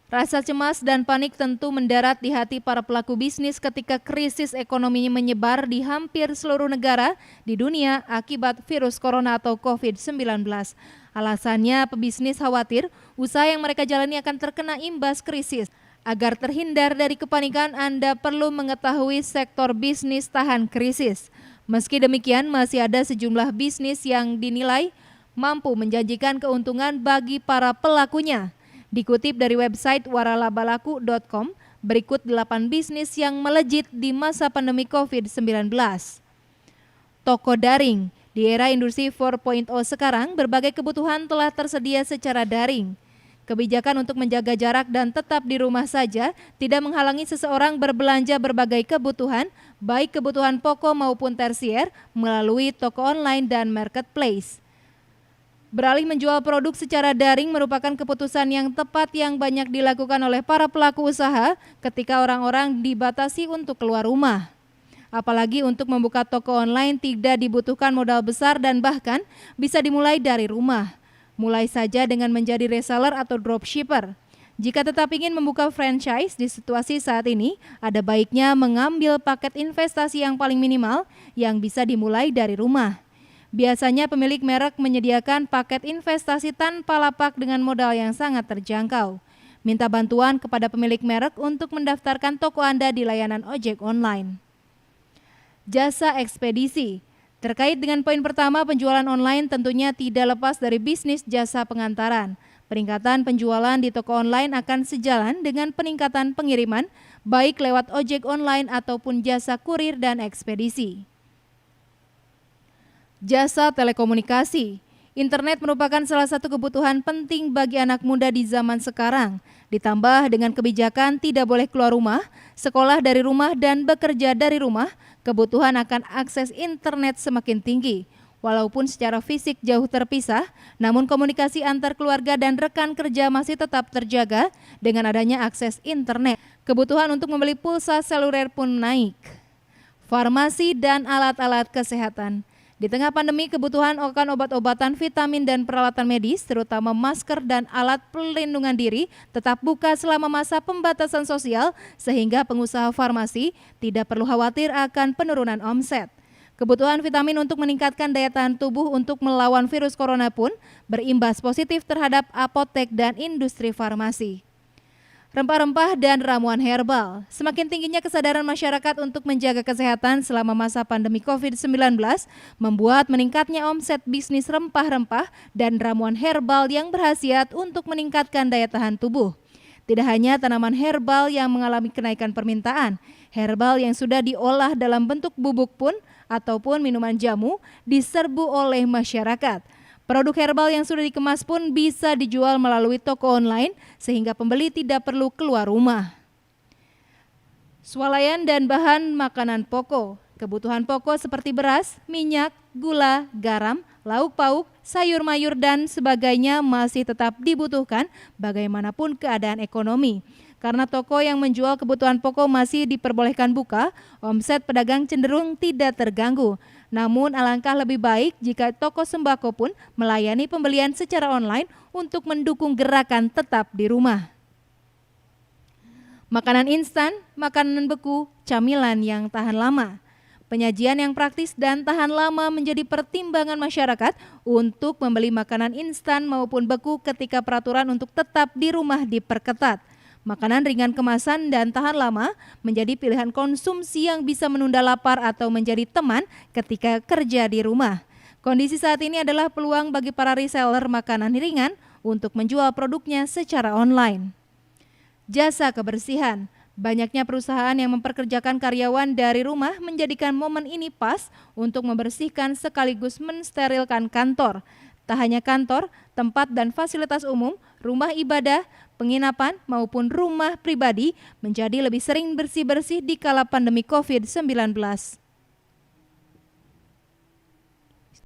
Rasa cemas dan panik tentu mendarat di hati para pelaku bisnis ketika krisis ekonomi menyebar di hampir seluruh negara di dunia akibat virus corona atau COVID-19. Alasannya, pebisnis khawatir usaha yang mereka jalani akan terkena imbas krisis. Agar terhindar dari kepanikan, Anda perlu mengetahui sektor bisnis tahan krisis. Meski demikian, masih ada sejumlah bisnis yang dinilai mampu menjanjikan keuntungan bagi para pelakunya. Dikutip dari website waralabalaku.com, berikut 8 bisnis yang melejit di masa pandemi COVID-19. Toko daring. Di era industri 4.0 sekarang, berbagai kebutuhan telah tersedia secara daring. Kebijakan untuk menjaga jarak dan tetap di rumah saja tidak menghalangi seseorang berbelanja berbagai kebutuhan, baik kebutuhan pokok maupun tersier, melalui toko online dan marketplace. Beralih menjual produk secara daring merupakan keputusan yang tepat yang banyak dilakukan oleh para pelaku usaha ketika orang-orang dibatasi untuk keluar rumah. Apalagi untuk membuka toko online tidak dibutuhkan modal besar dan bahkan bisa dimulai dari rumah. Mulai saja dengan menjadi reseller atau dropshipper. Jika tetap ingin membuka franchise di situasi saat ini, ada baiknya mengambil paket investasi yang paling minimal yang bisa dimulai dari rumah. Biasanya pemilik merek menyediakan paket investasi tanpa lapak dengan modal yang sangat terjangkau. Minta bantuan kepada pemilik merek untuk mendaftarkan toko Anda di layanan ojek online. Jasa ekspedisi. Terkait dengan poin pertama, penjualan online tentunya tidak lepas dari bisnis jasa pengantaran. Peningkatan penjualan di toko online akan sejalan dengan peningkatan pengiriman, baik lewat ojek online ataupun jasa kurir dan ekspedisi. Jasa telekomunikasi. Internet merupakan salah satu kebutuhan penting bagi anak muda di zaman sekarang. Ditambah dengan kebijakan tidak boleh keluar rumah, sekolah dari rumah dan bekerja dari rumah, kebutuhan akan akses internet semakin tinggi. Walaupun secara fisik jauh terpisah, namun komunikasi antar keluarga dan rekan kerja masih tetap terjaga dengan adanya akses internet. Kebutuhan untuk membeli pulsa seluler pun naik. Farmasi dan alat-alat kesehatan. Di tengah pandemi, kebutuhan akan obat-obatan, vitamin, dan peralatan medis, terutama masker dan alat pelindungan diri, tetap buka selama masa pembatasan sosial, sehingga pengusaha farmasi tidak perlu khawatir akan penurunan omset. Kebutuhan vitamin untuk meningkatkan daya tahan tubuh untuk melawan virus corona pun berimbas positif terhadap apotek dan industri farmasi. Rempah-rempah dan ramuan herbal. Semakin tingginya kesadaran masyarakat untuk menjaga kesehatan selama masa pandemi COVID-19 membuat meningkatnya omset bisnis rempah-rempah dan ramuan herbal yang berkhasiat untuk meningkatkan daya tahan tubuh. Tidak hanya tanaman herbal yang mengalami kenaikan permintaan, herbal yang sudah diolah dalam bentuk bubuk pun ataupun minuman jamu diserbu oleh masyarakat. Produk herbal yang sudah dikemas pun bisa dijual melalui toko online sehingga pembeli tidak perlu keluar rumah. Swalayan dan bahan makanan pokok. Kebutuhan pokok seperti beras, minyak, gula, garam, lauk pauk, sayur mayur dan sebagainya masih tetap dibutuhkan bagaimanapun keadaan ekonomi. Karena toko yang menjual kebutuhan pokok masih diperbolehkan buka, omset pedagang cenderung tidak terganggu. Namun alangkah lebih baik jika toko sembako pun melayani pembelian secara online untuk mendukung gerakan tetap di rumah. Makanan instan, makanan beku, camilan yang tahan lama. Penyajian yang praktis dan tahan lama menjadi pertimbangan masyarakat untuk membeli makanan instan maupun beku ketika peraturan untuk tetap di rumah diperketat. Makanan ringan kemasan dan tahan lama menjadi pilihan konsumsi yang bisa menunda lapar atau menjadi teman ketika kerja di rumah. Kondisi saat ini adalah peluang bagi para reseller makanan ringan untuk menjual produknya secara online. Jasa kebersihan. Banyaknya perusahaan yang memperkerjakan karyawan dari rumah menjadikan momen ini pas untuk membersihkan sekaligus mensterilkan kantor. Tak hanya kantor, tempat dan fasilitas umum, rumah ibadah, penginapan maupun rumah pribadi menjadi lebih sering bersih-bersih di kala pandemi COVID-19.